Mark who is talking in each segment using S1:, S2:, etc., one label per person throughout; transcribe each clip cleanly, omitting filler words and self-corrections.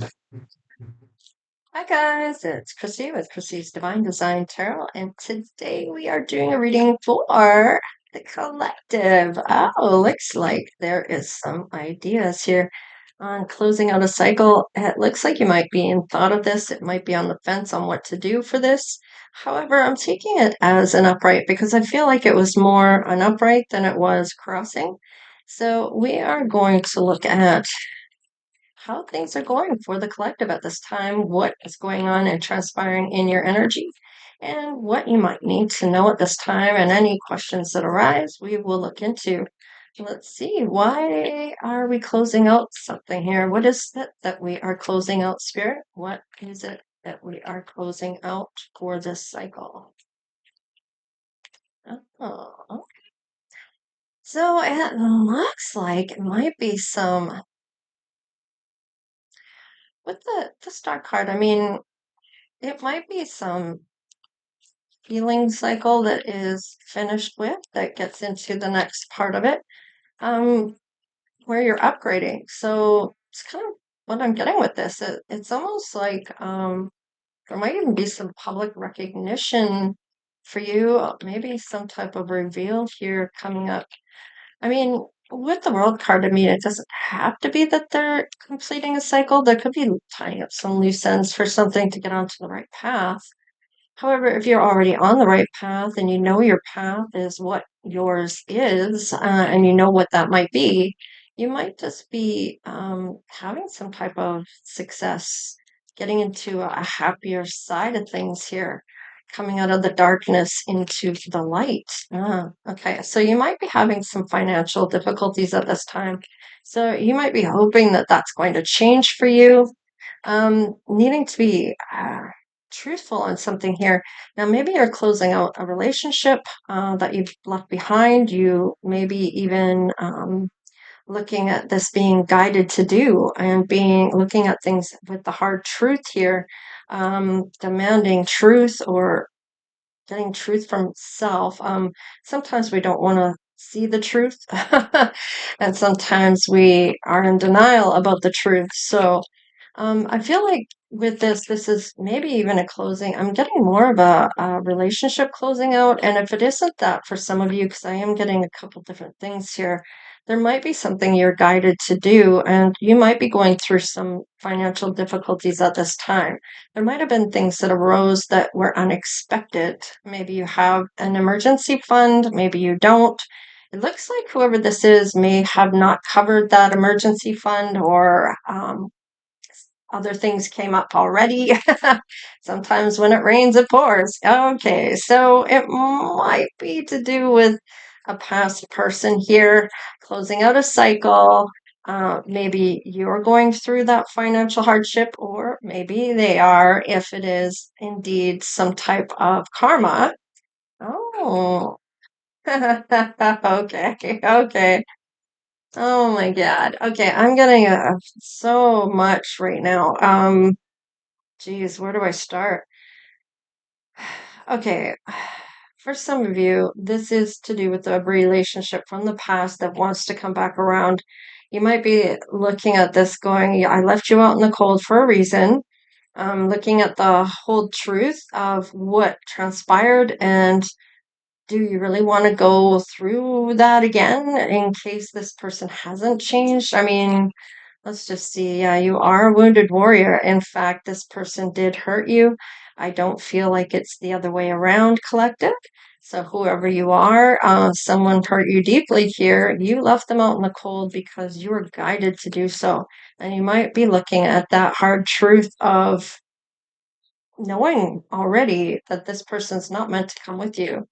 S1: Hi guys, it's Chrissy with Chrissy's Divine Design Tarot, and today we are doing a reading for the collective. Oh, looks like there is some ideas here on closing out a cycle. It looks like you might be in thought of this. It might be on the fence on what to do for this. However, I'm taking it as an upright because I feel like it was more an upright than it was crossing. So we are going to look at how things are going for the collective at this time, what is going on and transpiring in your energy, and what you might need to know at this time, and any questions that arise, we will look into. Let's see, why are we closing out something here? What is it that we are closing out, Spirit? What is it that we are closing out for this cycle? Oh, so it looks like it might be some with the star card. I mean, it might be some healing cycle that is finished with that gets into the next part of it, um, where you're upgrading. So it's kind of what I'm getting with this. It's almost like there might even be some public recognition for you, maybe some type of reveal here coming up. I mean, with the world card, I mean, it doesn't have to be that they're completing a cycle. There could be tying up some loose ends for something to get onto the right path. However, if you're already on the right path and you know your path is what yours is, and you know what that might be, you might just be having some type of success, getting into a happier side of things here, coming out of the darkness into the light. Okay, so you might be having some financial difficulties at this time. So you might be hoping that that's going to change for you, needing to be truthful on something here. Now, maybe you're closing out a relationship that you've left behind. You maybe even looking at this being guided to do and being looking at things with the hard truth here, demanding truth or getting truth from self. Sometimes we don't want to see the truth, and sometimes we are in denial about the truth. So I feel like with this is maybe even a closing. I'm getting more of a relationship closing out. And if it isn't that for some of you, because I am getting a couple different things here, there might be something you're guided to do, and you might be going through some financial difficulties at this time. There might have been things that arose that were unexpected. Maybe you have an emergency fund, maybe you don't. It looks like whoever this is may have not covered that emergency fund, or other things came up already. Sometimes when it rains, it pours. Okay, so it might be to do with a past person here, closing out a cycle. Maybe you're going through that financial hardship, or maybe they are, if it is indeed some type of karma. Oh, okay, okay. Oh my God. Okay, I'm getting so much right now. Geez, where do I start? Okay, for some of you, this is to do with a relationship from the past that wants to come back around. You might be looking at this going, "Yeah, I left you out in the cold for a reason." Looking at the whole truth of what transpired, and do you really want to go through that again in case this person hasn't changed? I mean, let's just see. Yeah, you are a wounded warrior. In fact, this person did hurt you. I don't feel like it's the other way around, collective. So, whoever you are, someone hurt you deeply here. You left them out in the cold because you were guided to do so. And you might be looking at that hard truth of knowing already that this person's not meant to come with you.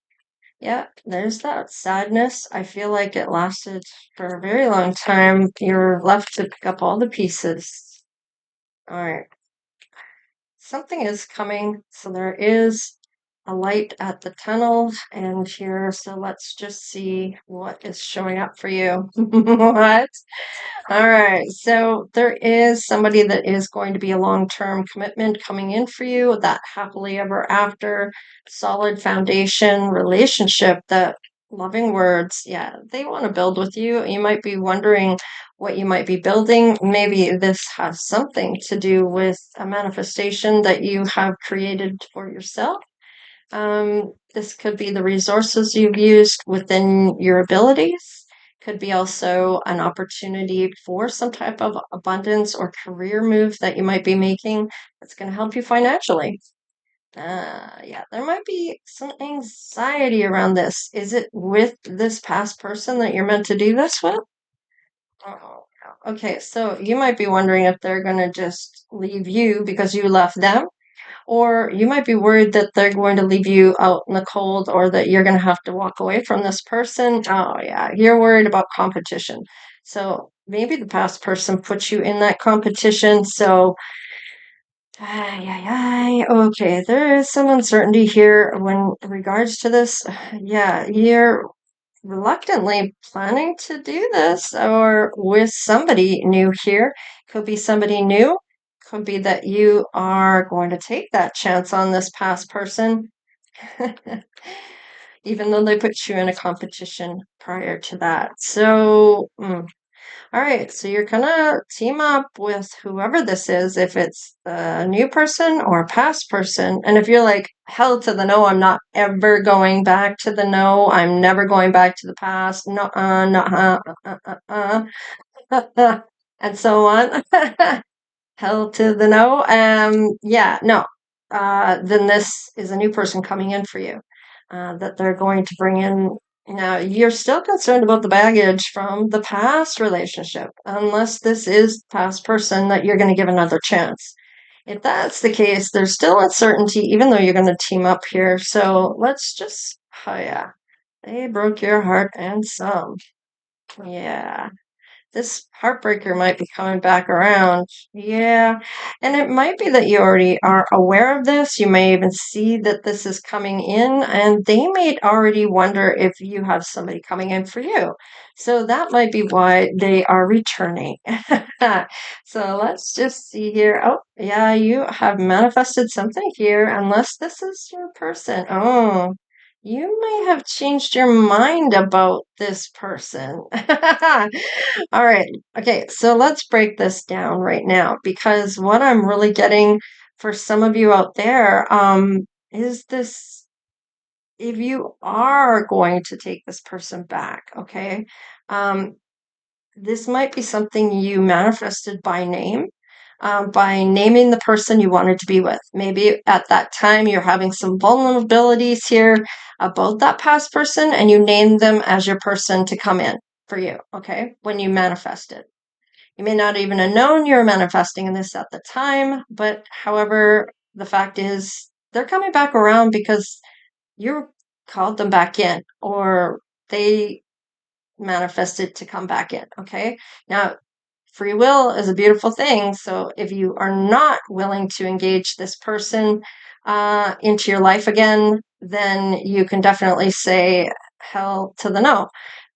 S1: Yeah, there's that sadness. I feel like it lasted for a very long time. You're left to pick up all the pieces. All right. Something is coming. So there is a light at the tunnel and here. So let's just see what is showing up for you. What? All right. So there is somebody that is going to be a long-term commitment coming in for you, that happily ever after, solid foundation relationship that Loving words. Yeah, they want to build with you. You might be wondering what you might be building. Maybe this has something to do with a manifestation that you have created for yourself. This could be the resources you've used within your abilities. Could be also an opportunity for some type of abundance or career move that you might be making that's going to help you financially. Yeah, there might be some anxiety around this. Is it with this past person that you're meant to do this with? Oh, yeah. Okay, so you might be wondering if they're going to just leave you because you left them, or you might be worried that they're going to leave you out in the cold or that you're going to have to walk away from this person. Oh, yeah, you're worried about competition. So maybe the past person put you in that competition. So, ay, ay, ay. Okay, there is some uncertainty here when regards to this. Yeah, you're reluctantly planning to do this or with somebody new here. Could be somebody new. Could be that you are going to take that chance on this past person, even though they put you in a competition prior to that. So, all right, so you're gonna team up with whoever this is, if it's a new person or a past person. And if you're like, hell to the no, I'm not ever going back to the no, I'm never going back to the past, no, no, and so on. Hell to the no. Yeah, no. Then this is a new person coming in for you that they're going to bring in. Now, you're still concerned about the baggage from the past relationship, unless this is the past person that you're going to give another chance. If that's the case, there's still uncertainty, even though you're going to team up here. So let's just, oh yeah, they broke your heart and some. Yeah, this heartbreaker might be coming back around. Yeah. And it might be that you already are aware of this. You may even see that this is coming in, and they may already wonder if you have somebody coming in for you. So that might be why they are returning. So let's just see here. Oh, yeah, you have manifested something here, unless this is your person. Oh. You may have changed your mind about this person. All right. Okay. So let's break this down right now because what I'm really getting for some of you out there is this if you are going to take this person back, okay, um, this might be something you manifested by naming the person you wanted to be with. Maybe at that time you're having some vulnerabilities here about that past person and you named them as your person to come in for you, okay, when you manifested. You may not even have known you were manifesting in this at the time, but however, the fact is they're coming back around because you called them back in or they manifested to come back in, okay? Now, free will is a beautiful thing. So if you are not willing to engage this person into your life again, then you can definitely say hell to the no.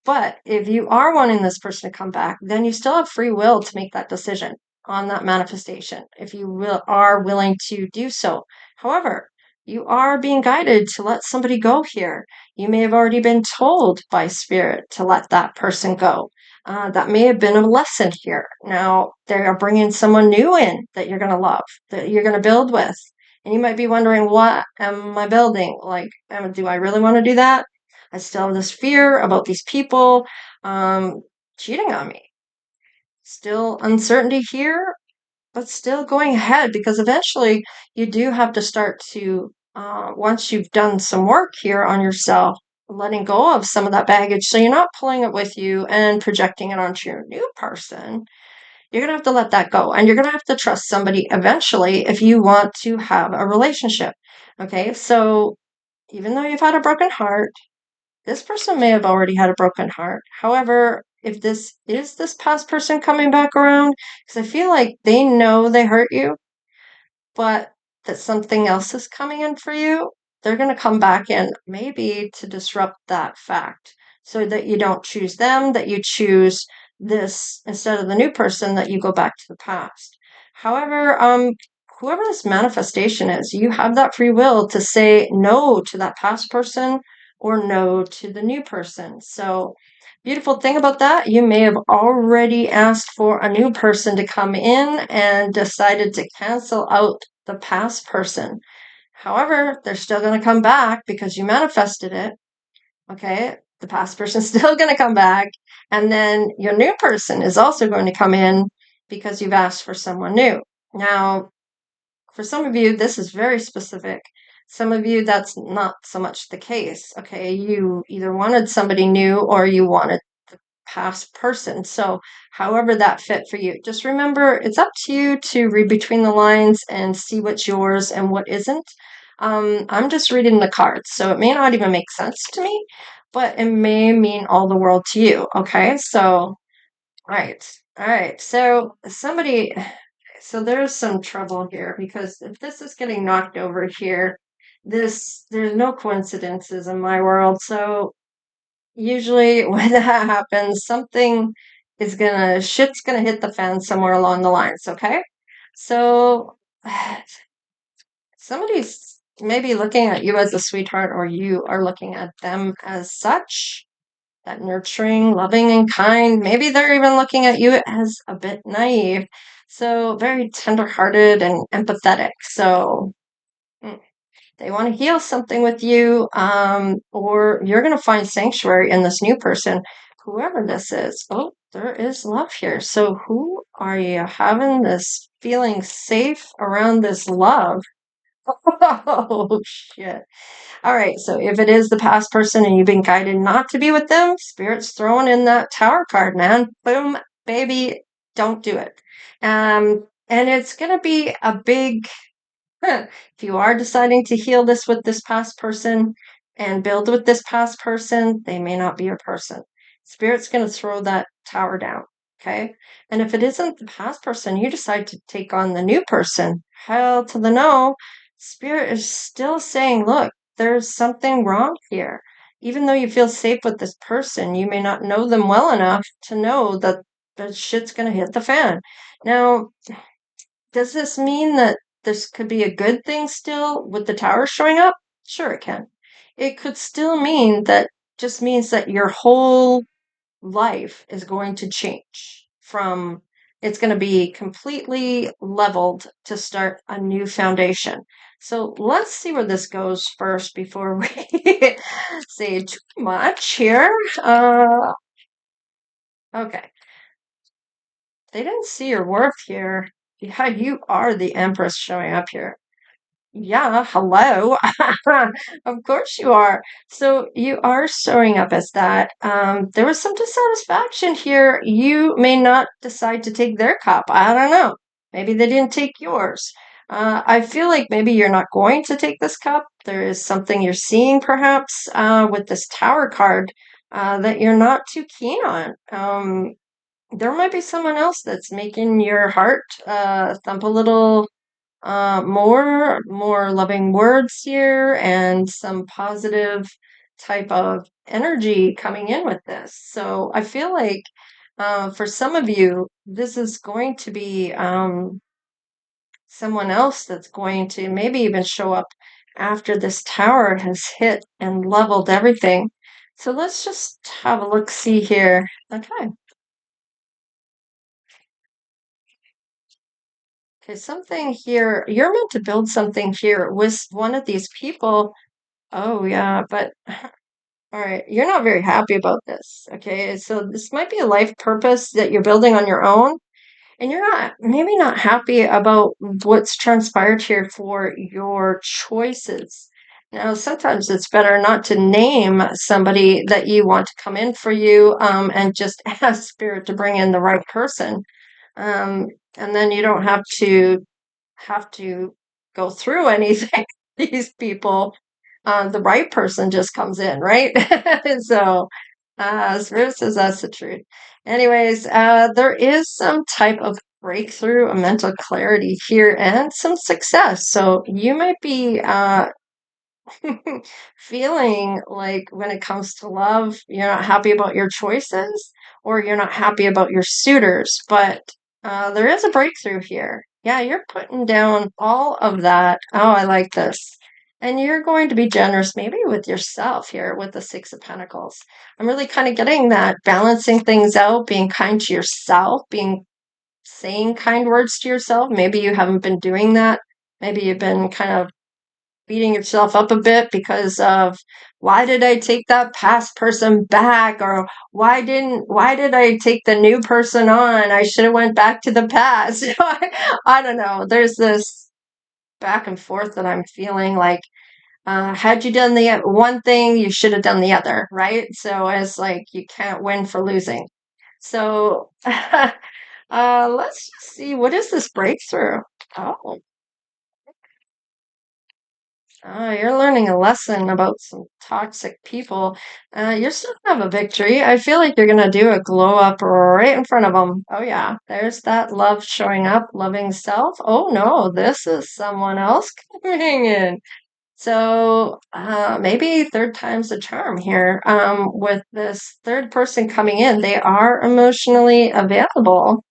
S1: But if you are wanting this person to come back, then you still have free will to make that decision on that manifestation if you are willing to do so. However, you are being guided to let somebody go here. You may have already been told by spirit to let that person go. That may have been a lesson here. Now they are bringing someone new in that you're going to love, that you're going to build with. And you might be wondering, what am I building? Like, do I really want to do that? I still have this fear about these people cheating on me. Still uncertainty here, but still going ahead because eventually you do have to start to, once you've done some work here on yourself, letting go of some of that baggage. So you're not pulling it with you and projecting it onto your new person. You're going to have to let that go. And you're going to have to trust somebody eventually if you want to have a relationship. Okay. So even though you've had a broken heart, this person may have already had a broken heart. However, if this is this past person coming back around, because I feel like they know they hurt you, but that something else is coming in for you, they're going to come back in maybe to disrupt that fact so that you don't choose them, that you choose this instead of the new person, that you go back to the past. However, whoever this manifestation is, you have that free will to say no to that past person or no to the new person. So, beautiful thing about that, you may have already asked for a new person to come in and decided to cancel out the past person. However, they're still going to come back because you manifested it. Okay, the past person's still going to come back. And then your new person is also going to come in because you've asked for someone new. Now, for some of you, this is very specific. Some of you, that's not so much the case. Okay, you either wanted somebody new or you wanted the past person. So, however that fit for you, just remember it's up to you to read between the lines and see what's yours and what isn't. I'm just reading the cards, so it may not even make sense to me, but it may mean all the world to you. Okay, so right. All right. So there's some trouble here because if this is getting knocked over here, there's no coincidences in my world. So usually when that happens, shit's gonna hit the fan somewhere along the lines, okay? So somebody's maybe looking at you as a sweetheart or you are looking at them as such, that nurturing, loving, and kind. Maybe they're even looking at you as a bit naive. So very tender-hearted and empathetic. So they want to heal something with you, or you're going to find sanctuary in this new person, whoever this is. Oh, there is love here. So who are you having this feeling safe around this love? Oh, shit. All right, so if it is the past person and you've been guided not to be with them, Spirit's throwing in that Tower card, man. Boom, baby, don't do it. And it's going to be a big, if you are deciding to heal this with this past person and build with this past person, they may not be your person. Spirit's going to throw that tower down, okay? And if it isn't the past person, you decide to take on the new person, hell to the no. Spirit is still saying, look, there's something wrong here. Even though you feel safe with this person, you may not know them well enough to know that the shit's going to hit the fan. Now, does this mean that this could be a good thing still with the tower showing up? Sure, it can. It could still mean that just means that your whole life is going to change from it's going to be completely leveled to start a new foundation. So let's see where this goes first before we say too much here. Okay. They didn't see your worth here. Yeah, you are the Empress showing up here. Yeah, hello. Of course you are. So you are showing up as that. There was some dissatisfaction here. You may not decide to take their cup. I don't know. Maybe they didn't take yours. I feel like maybe you're not going to take this cup. There is something you're seeing perhaps with this Tower card that you're not too keen on. There might be someone else that's making your heart thump a little more loving words here and some positive type of energy coming in with this. So I feel like for some of you, this is going to be someone else that's going to maybe even show up after this tower has hit and leveled everything. So let's just have a look see here. Okay. Okay, something here. You're meant to build something here with one of these people. Oh, yeah, but all right, you're not very happy about this. Okay, so this might be a life purpose that you're building on your own, and you're not maybe not happy about what's transpired here for your choices. Now, sometimes it's better not to name somebody that you want to come in for you, and just ask Spirit to bring in the right person. Um, and then you don't have to go through anything. These people, the right person just comes in, right? So, Spirit says that's the truth. Anyways, there is some type of breakthrough, a mental clarity here, and some success. So you might be feeling like when it comes to love, you're not happy about your choices or you're not happy about your suitors, but there is a breakthrough here. Yeah, you're putting down all of that. Oh, I like this. And you're going to be generous maybe with yourself here with the Six of Pentacles. I'm really kind of getting that balancing things out, being kind to yourself, being saying kind words to yourself. Maybe you haven't been doing that. Maybe you've been kind of beating yourself up a bit because of why did I take that past person back, or why did I take the new person on? I should have went back to the past. I don't know. There's this back and forth that I'm feeling like had you done the one thing, you should have done the other, right? So it's like you can't win for losing. So let's just see, what is this breakthrough? Oh, you're learning a lesson about some toxic people. You're still gonna have a victory. I feel like you're gonna do a glow up right in front of them. Oh yeah, there's that love showing up, loving self. Oh no, this is someone else coming in. So maybe third time's the charm here. With this third person coming in, they are emotionally available.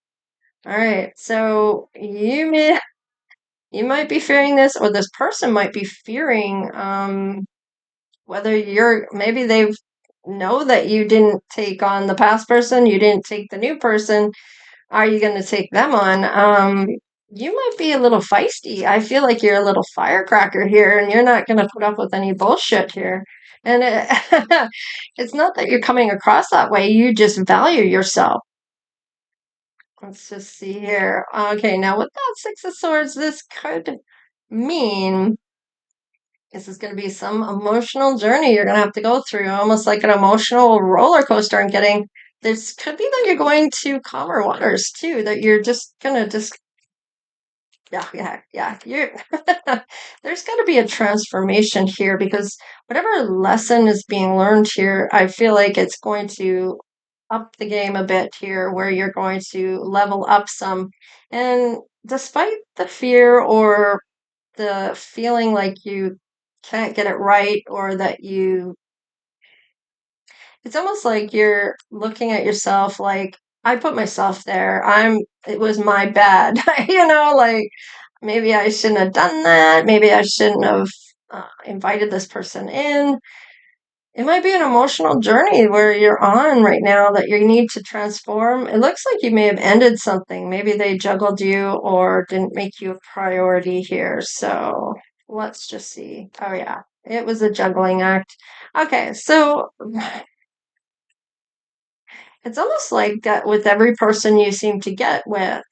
S1: All right, so you might be fearing this, or this person might be fearing whether you're maybe they've know that you didn't take on the past person, you didn't take the new person. Are you going to take them on? You might be a little feisty. I feel like you're a little firecracker here, and you're not going to put up with any bullshit here. And it's not that you're coming across that way. You just value yourself. Let's just see here. Okay, now with that Six of Swords, this could mean this is going to be some emotional journey you're going to have to go through, almost like an emotional roller coaster. And getting this could be that you're going to calmer waters too, that you're just going to just yeah. You there's got to be a transformation here because whatever lesson is being learned here, I feel like it's going to up the game a bit here, where you're going to level up some. And despite the fear or the feeling like you can't get it right, or that it's almost like you're looking at yourself like, I put myself there. It was my bad. Like maybe I shouldn't have done that. Maybe I shouldn't have invited this person in. It might be an emotional journey where you're on right now that you need to transform. It looks like you may have ended something. Maybe they juggled you or didn't make you a priority here. So let's just see. Oh, yeah, it was a juggling act. Okay, so it's almost like that with every person you seem to get with,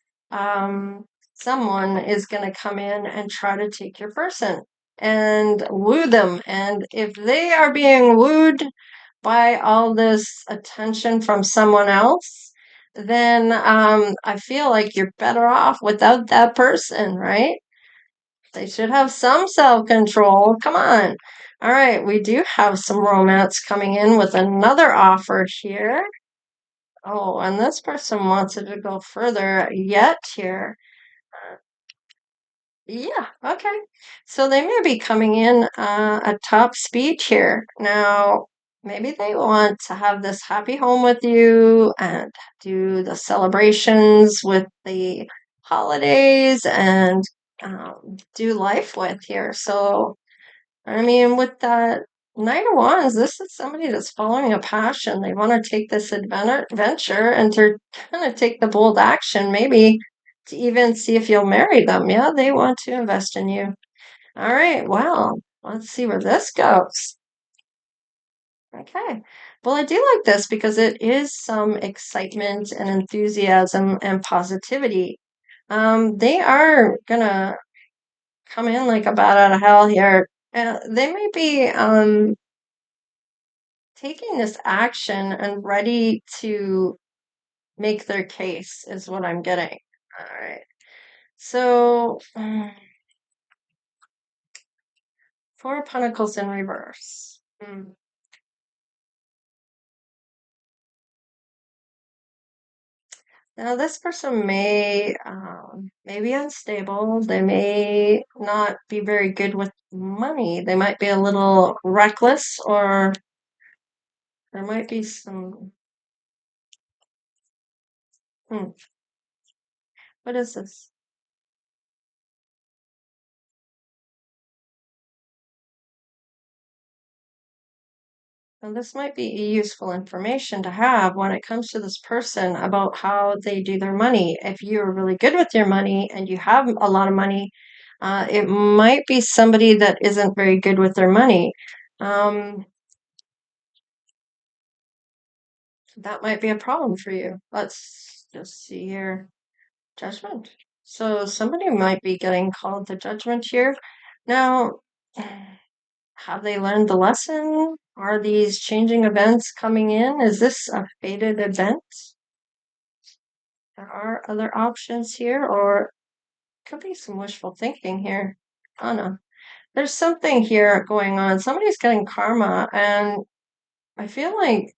S1: someone is going to come in and try to take your person and woo them. And if they are being wooed by all this attention from someone else, then I feel like you're better off without that person, right? They should have some self-control. Come on. All right, we do have some romance coming in with another offer here. Oh, and this person wanted to go further yet here. Yeah, okay. So they may be coming in at top speed here. Now, maybe they want to have this happy home with you and do the celebrations with the holidays and do life with here. So I mean, with that Knight of Wands, this is somebody that's following a passion. They want to take this adventure and they're going to take the bold action, maybe to even see if you'll marry them. Yeah, they want to invest in you. All right, well, let's see where this goes. Okay. Well, I do like this because it is some excitement and enthusiasm and positivity. They are gonna come in like a bat out of hell here. They may be taking this action and ready to make their case is what I'm getting. All right. So, Four of Pentacles in reverse. Now, this person may be unstable. They may not be very good with money. They might be a little reckless, or there might be some. Hmm, what is this? And this might be useful information to have when it comes to this person about how they do their money. If you're really good with your money and you have a lot of money, it might be somebody that isn't very good with their money. Um, that might be a problem for you. Let's just see here. Judgment. So somebody might be getting called to judgment here. Now, have they learned the lesson? Are these changing events coming in? Is this a fated event? There are other options here, or could be some wishful thinking here. Oh no. There's something here going on. Somebody's getting karma, and I feel like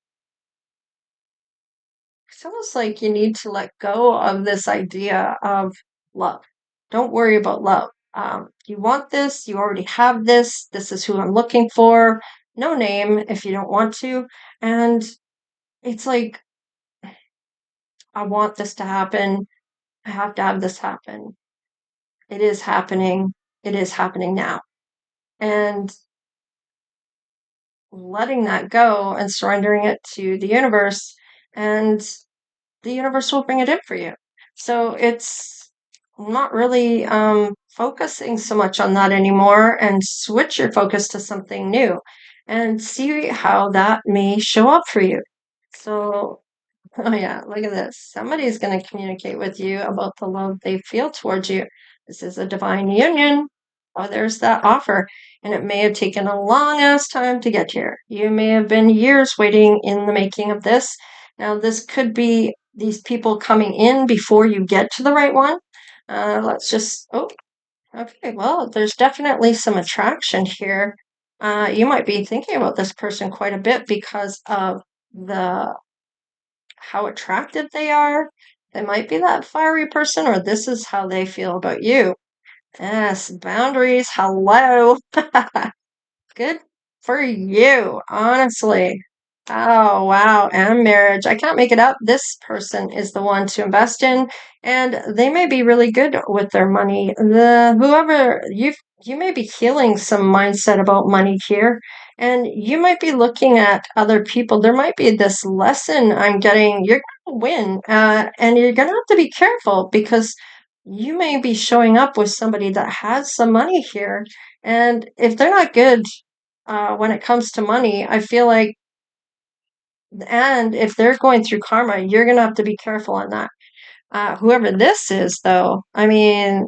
S1: it's almost like you need to let go of this idea of love. Don't worry about love. You want this, you already have this. This is who I'm looking for. No name if you don't want to. And it's like, I want this to happen. I have to have this happen. It is happening. It is happening now. And letting that go and surrendering it to the universe, and the universe will bring it in for you. So it's not really focusing so much on that anymore, and switch your focus to something new and see how that may show up for you. So, oh yeah, look at this. Somebody's going to communicate with you about the love they feel towards you. This is a divine union. Oh, there's that offer. And it may have taken a long ass time to get here. You may have been years waiting in the making of this. Now, this could be these people coming in before you get to the right one. Let's just, oh, okay, well, there's definitely some attraction here. You might be thinking about this person quite a bit because of the how attractive they are. They might be that fiery person, or this is how they feel about you. Yes, boundaries. Hello. Good for you, honestly. Oh, wow. And marriage. I can't make it up. This person is the one to invest in, and they may be really good with their money. The whoever you may be healing some mindset about money here, and you might be looking at other people. There might be this lesson I'm getting. You're going to win, and you're going to have to be careful because you may be showing up with somebody that has some money here, and if they're not good when it comes to money, I feel like, and if they're going through karma, you're going to have to be careful on that. Whoever this is, though, I mean,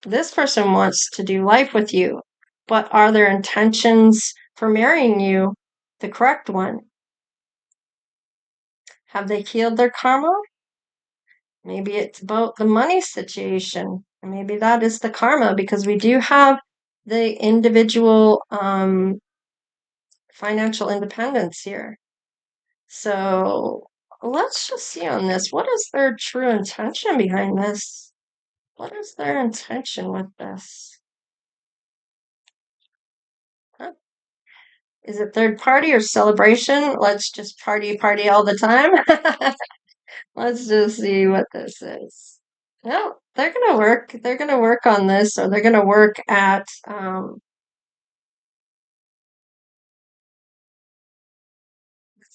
S1: this person wants to do life with you, but are their intentions for marrying you the correct one? Have they healed their karma? Maybe it's about the money situation. Maybe that is the karma, because we do have the individual financial independence here. So let's just see on this. What is their true intention behind this? What is their intention with this? Huh? Is it third party or celebration? Let's just party all the time. Let's just see what this is. No, they're gonna work. They're gonna work on this, or they're gonna work at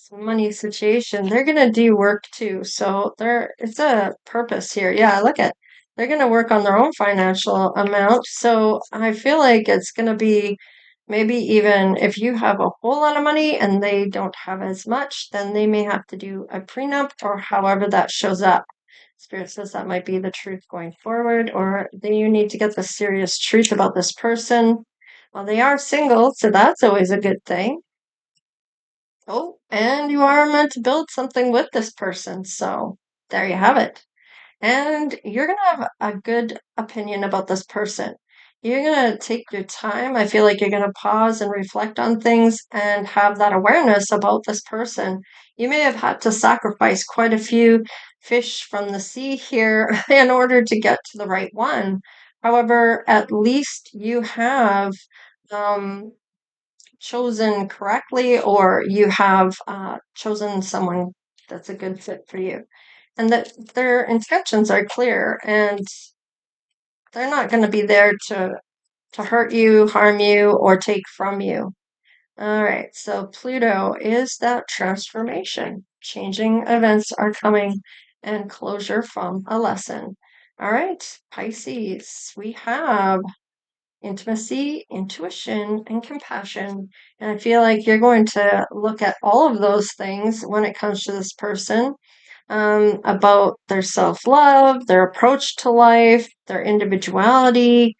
S1: money situation. They're gonna do work too. So there it's a purpose here. Yeah, look at they're gonna work on their own financial amount. So I feel like it's gonna be maybe even if you have a whole lot of money and they don't have as much, then they may have to do a prenup or however that shows up. Spirit says that might be the truth going forward, or then you need to get the serious truth about this person. Well, they are single, so that's always a good thing. Oh, and you are meant to build something with this person. So there you have it. And you're going to have a good opinion about this person. You're going to take your time. I feel like you're going to pause and reflect on things and have that awareness about this person. You may have had to sacrifice quite a few fish from the sea here in order to get to the right one. However, at least you have um, chosen correctly, or you have chosen someone that's a good fit for you, and that their intentions are clear, and they're not going to be there to hurt you, harm you, or take from you. All right, so Pluto is that transformation. Changing events are coming and closure from a lesson. All right, Pisces, we have intimacy, intuition, and compassion. And I feel like you're going to look at all of those things when it comes to this person, about their self love, their approach to life, their individuality,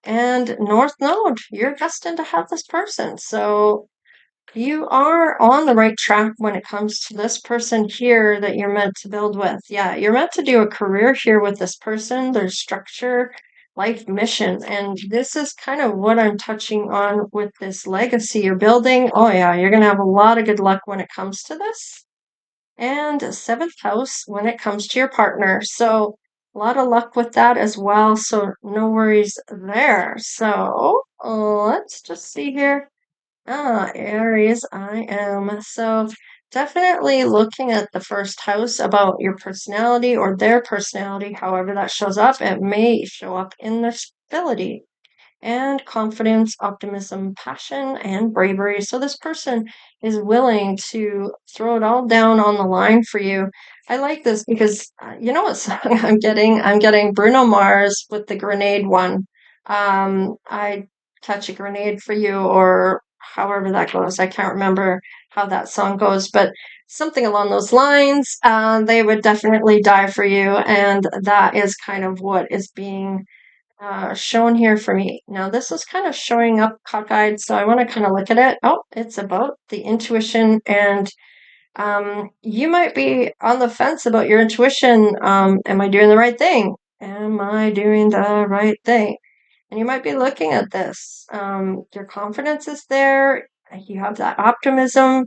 S1: and North Node. You're destined to have this person. So you are on the right track when it comes to this person here that you're meant to build with. Yeah, you're meant to do a career here with this person. There's structure, life mission. And this is kind of what I'm touching on with this legacy you're building. Oh, yeah, you're going to have a lot of good luck when it comes to this. And seventh house when it comes to your partner. So a lot of luck with that as well. So no worries there. So let's just see here. Aries, I am. So definitely looking at the first house about your personality or their personality, however that shows up, it may show up in their stability and confidence, optimism, passion, and bravery. So this person is willing to throw it all down on the line for you. I like this because you know what song I'm getting? I'm getting Bruno Mars with the grenade one. I catch a grenade for you, or however that goes. I can't remember how that song goes, but something along those lines. They would definitely die for you, and that is kind of what is being shown here for me. Now, this is kind of showing up cockeyed, so I want to kind of look at it. Oh, it's about the intuition, and you might be on the fence about your intuition. Am I doing the right thing? Am I doing the right thing? And you might be looking at this. Your confidence is there, you have that optimism,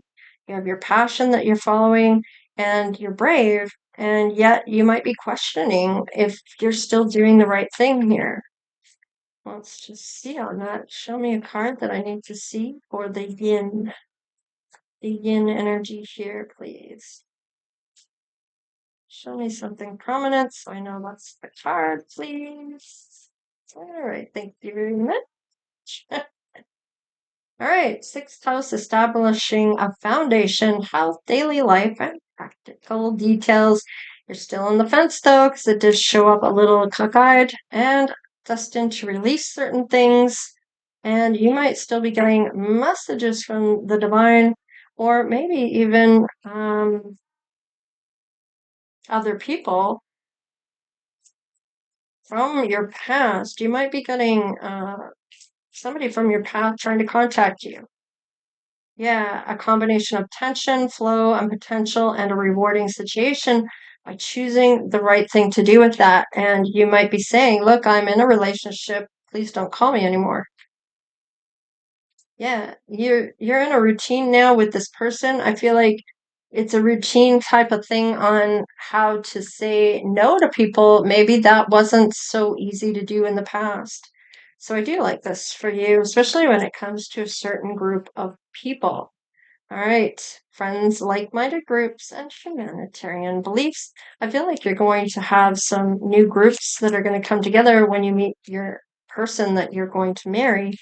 S1: you have your passion that you're following, and you're brave. And yet, you might be questioning if you're still doing the right thing here. Let's just see on that. Show me a card that I need to see for the yin energy here, please. Show me something prominent so I know that's the card, please. All right, thank you very much. All right, sixth house, establishing a foundation, health, daily life, and practical details. You're still on the fence though, because it does show up a little cockeyed and destined to release certain things. And you might still be getting messages from the divine, or maybe even other people from your past. You might be getting somebody from your past trying to contact you. Yeah, a combination of tension, flow, and potential, and a rewarding situation by choosing the right thing to do with that. And you might be saying, look, I'm in a relationship. Please don't call me anymore. Yeah, you're in a routine now with this person. I feel like it's a routine type of thing on how to say no to people. Maybe that wasn't so easy to do in the past. So I do like this for you, especially when it comes to a certain group of people. All right, friends, like-minded groups, and humanitarian beliefs. I feel like you're going to have some new groups that are going to come together when you meet your person that you're going to marry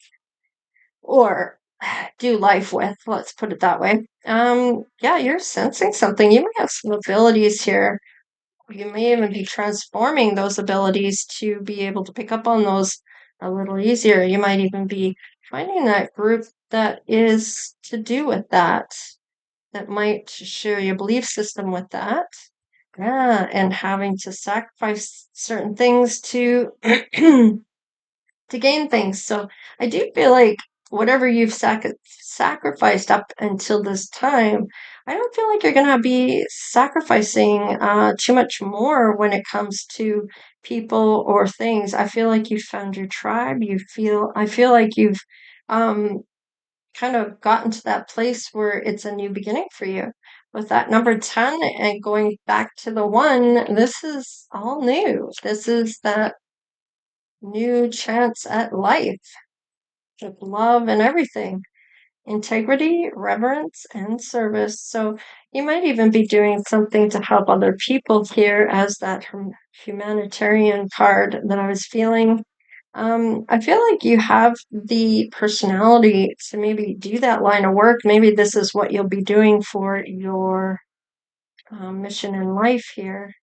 S1: or do life with. Let's put it that way. Yeah, you're sensing something. You might have some abilities here. You may even be transforming those abilities to be able to pick up on those a little easier. You might even be finding that group that is to do with that might share your belief system with that. Yeah, and having to sacrifice certain things to to gain things. So I do feel like whatever you've sacrificed up until this time, I don't feel like you're gonna be sacrificing too much more when it comes to people or things. I feel like you've found your tribe. I feel like you've um kind of gotten to that place where it's a new beginning for you. With that number 10 and going back to the one, this is all new. This is that new chance at life with love and everything. Integrity, reverence, and service. So you might even be doing something to help other people here as that humanitarian card that I was feeling. I feel like you have the personality to maybe do that line of work. Maybe this is what you'll be doing for your mission in life here.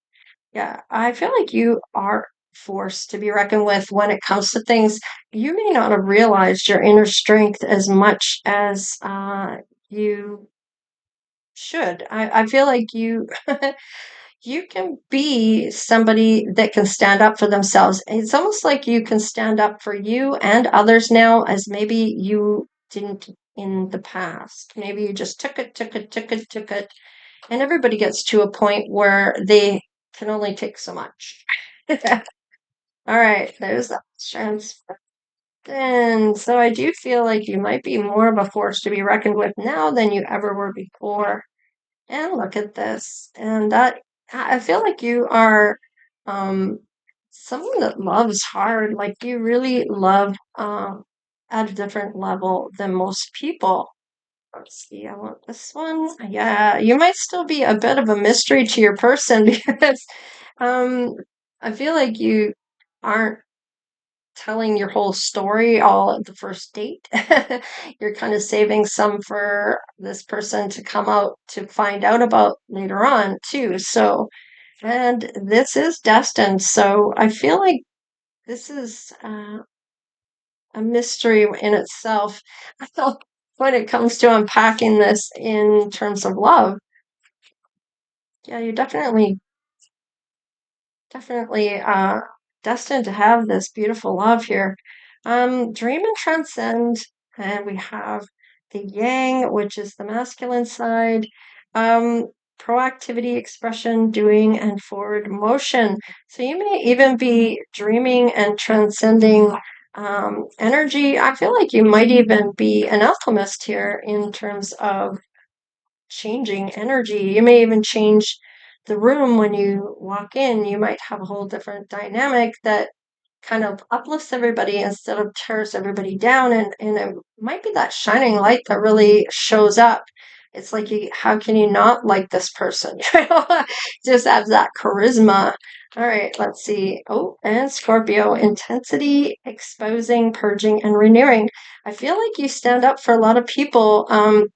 S1: Yeah, I feel like you are forced to be reckoned with when it comes to things. You may not have realized your inner strength as much as you should. I feel like you you can be somebody that can stand up for themselves. It's almost like you can stand up for you and others now as maybe you didn't in the past. Maybe you just took it, and everybody gets to a point where they can only take so much. All right, there's that transfer. And so I do feel like you might be more of a force to be reckoned with now than you ever were before. And look at this. And that I feel like you are um someone that loves hard. Like you really love at a different level than most people. Let's see, I want this one. Yeah, you might still be a bit of a mystery to your person because um I feel like you aren't telling your whole story all at the first date. You're kind of saving some for this person to come out to find out about later on, too. So, and this is destined. So I feel like this is a mystery in itself when it comes to unpacking this in terms of love. Yeah, you're definitely destined to have this beautiful love here. Dream and transcend, and we have the yang, which is the masculine side. Um, Proactivity, expression, doing, and forward motion. So you may even be dreaming and transcending energy. I feel like you might even be an alchemist here in terms of changing energy. You may even change the room when you walk in. You might have a whole different dynamic that kind of uplifts everybody instead of tears everybody down. And it might be that shining light that really shows up. It's like, how can you not like this person? Just has that charisma. All right, let's see. Oh, and Scorpio, intensity, exposing, purging, and renewing. I feel like you stand up for a lot of people,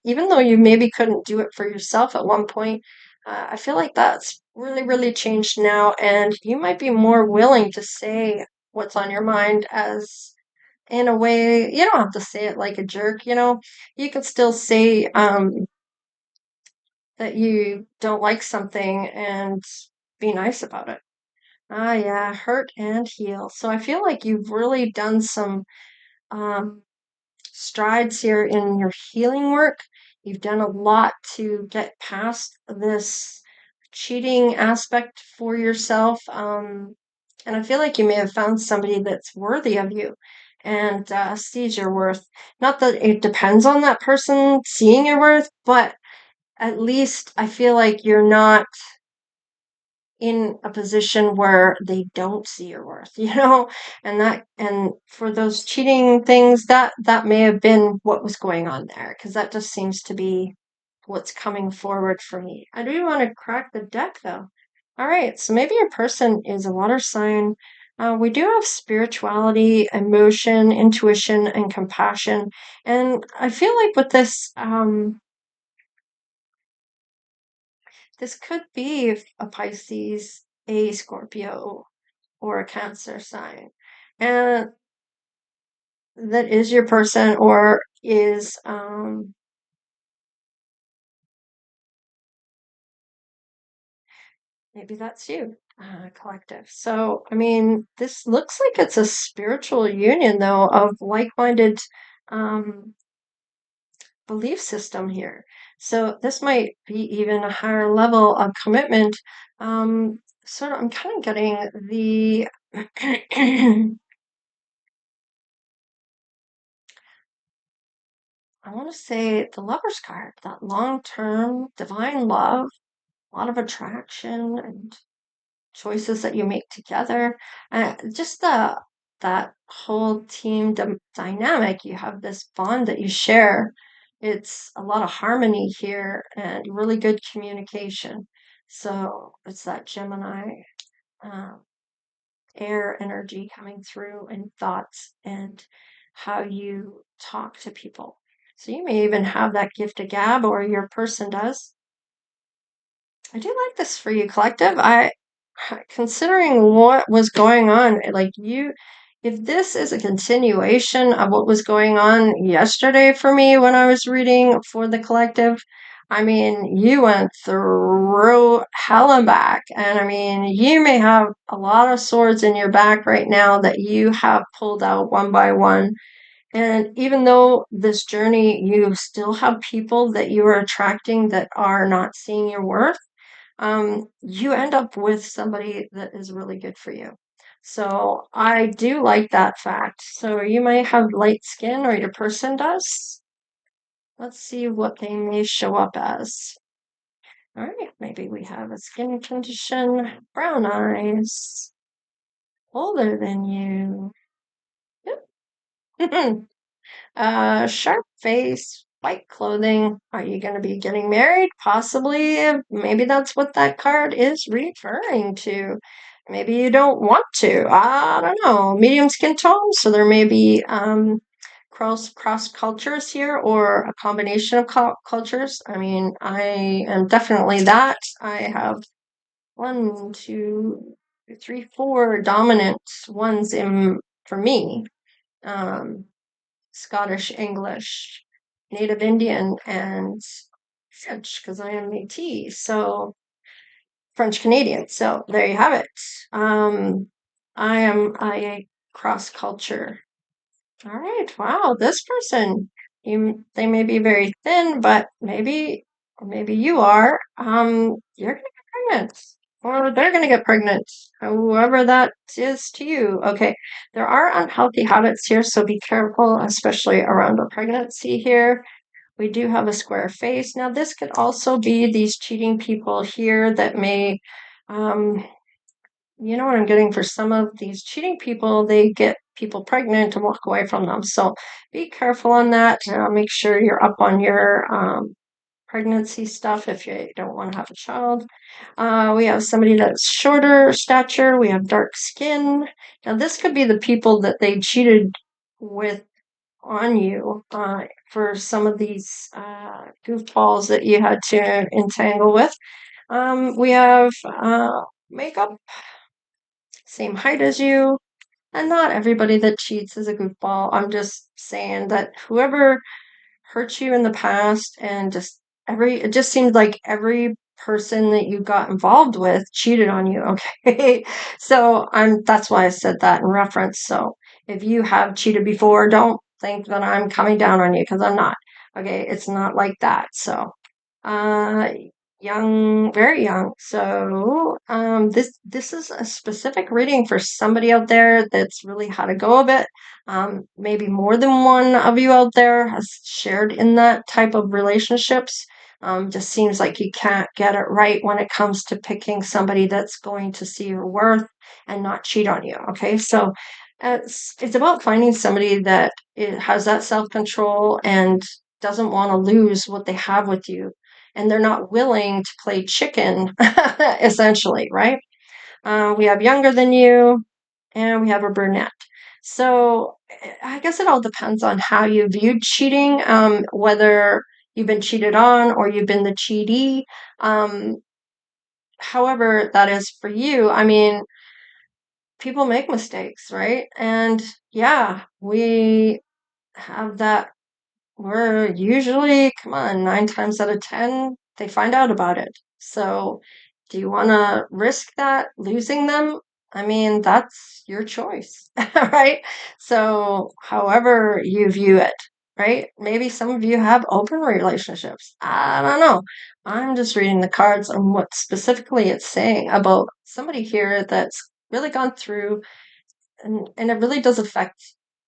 S1: even though you maybe couldn't do it for yourself at one point. I feel like that's really changed now, and you might be more willing to say what's on your mind as in a way, you don't have to say it like a jerk, you can still say that you don't like something and be nice about it. Ah, yeah, hurt and heal. So I feel like you've really done some um, strides here in your healing work. You've done a lot to get past this cheating aspect for yourself. And I feel like you may have found somebody that's worthy of you and sees your worth. Not that it depends on that person seeing your worth, but at least I feel like you're not in a position where they don't see your worth, and for those cheating things, that may have been what was going on there, because that just seems to be what's coming forward for me. I do want to crack the deck though. All right, so maybe your person is a water sign. We do have spirituality, emotion, intuition, and compassion, and I feel like with this this could be a Pisces, a Scorpio, or a Cancer sign. And that is your person, or is maybe that's you, collective. So, I mean, this looks like it's a spiritual union, though, of like-minded um, belief system here. So this might be even a higher level of commitment. Sort of, I'm kind of getting the I want to say the lover's card, that long-term divine love, a lot of attraction and choices that you make together. Just that whole team dynamic. You have this bond that you share. It's a lot of harmony here and really good communication. So it's that Gemini. Um, air energy coming through and thoughts and how you talk to people. So you may even have that gift of gab, or your person does. I do like this for you, collective. Considering what was going on, like if this is a continuation of what was going on yesterday for me when I was reading for the collective, I mean, you went through hell and back. And I mean, you may have a lot of swords in your back right now that you have pulled out one by one. And even though this journey, you still have people that you are attracting that are not seeing your worth, you end up with somebody that is really good for you. So I do like that fact. So you may have light skin, or your person does. Let's see what they may show up as. All right, maybe we have a skin condition, brown eyes, older than you. Yep. Sharp face, white clothing. Are you going to be getting married? Possibly. Maybe that's what that card is referring to. Maybe you don't want to. I don't know. Medium skin tone, so there may be cross cultures here, or a combination of cultures. I mean, I am definitely that. I have one, two, three, four dominant ones in for me. Um, Scottish English, Native Indian, and French, because I am Métis, so French Canadian. So there you have it. I am a cross culture. All right. Wow. This person, they may be very thin, but maybe you are. You're gonna get pregnant, or they're gonna get pregnant. Whoever that is to you. Okay. There are unhealthy habits here, so be careful, especially around a pregnancy here. We do have a square face. Now, this could also be these cheating people here that may, um, you know what I'm getting, for some of these cheating people, they get people pregnant and walk away from them. So be careful on that. Make sure you're up on your pregnancy stuff if you don't want to have a child. We have somebody that's shorter stature. We have dark skin. Now, this could be the people that they cheated with on you for some of these goofballs that you had to entangle with. We have makeup, same height as you, and not everybody that cheats is a goofball. I'm just saying that whoever hurt you in the past, and just it just seems like every person that you got involved with cheated on you. Okay. So that's why I said that in reference. So if you have cheated before, don't think that I'm coming down on you, because I'm not. Okay. It's not like that. So uh young, very young. So this is a specific reading for somebody out there that's really had to go of it. Maybe more than one of you out there has shared in that type of relationships. Just seems like you can't get it right when it comes to picking somebody that's going to see your worth and not cheat on you. Okay, so it's about finding somebody that has that self-control and doesn't want to lose what they have with you, and they're not willing to play chicken, essentially, right? We have younger than you, and we have a brunette. So I guess it all depends on how you viewed cheating, whether you've been cheated on or you've been the cheatee. Um, However that is for you, I mean, people make mistakes, right? And yeah, we have that. We're usually, come on, 9 times out of 10, they find out about it. So, do you want to risk that, losing them? I mean, that's your choice, right? So, however you view it, right? Maybe some of you have open relationships. I don't know. I'm just reading the cards on what specifically it's saying about somebody here that's really gone through, and it really does affect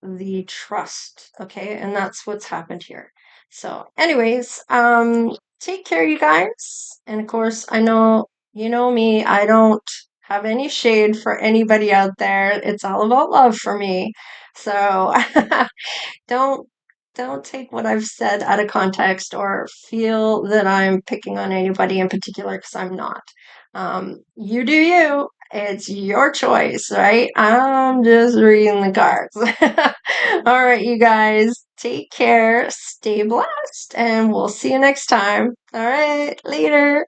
S1: the trust, okay? And that's what's happened here. So anyways, take care, you guys. And of course, I know, you know me, I don't have any shade for anybody out there. It's all about love for me. So don't don't take what I've said out of context, or feel that I'm picking on anybody in particular, because I'm not. You do you. It's your choice, right? I'm just reading the cards. All right, you guys, take care, stay blessed, and we'll see you next time. All right, later.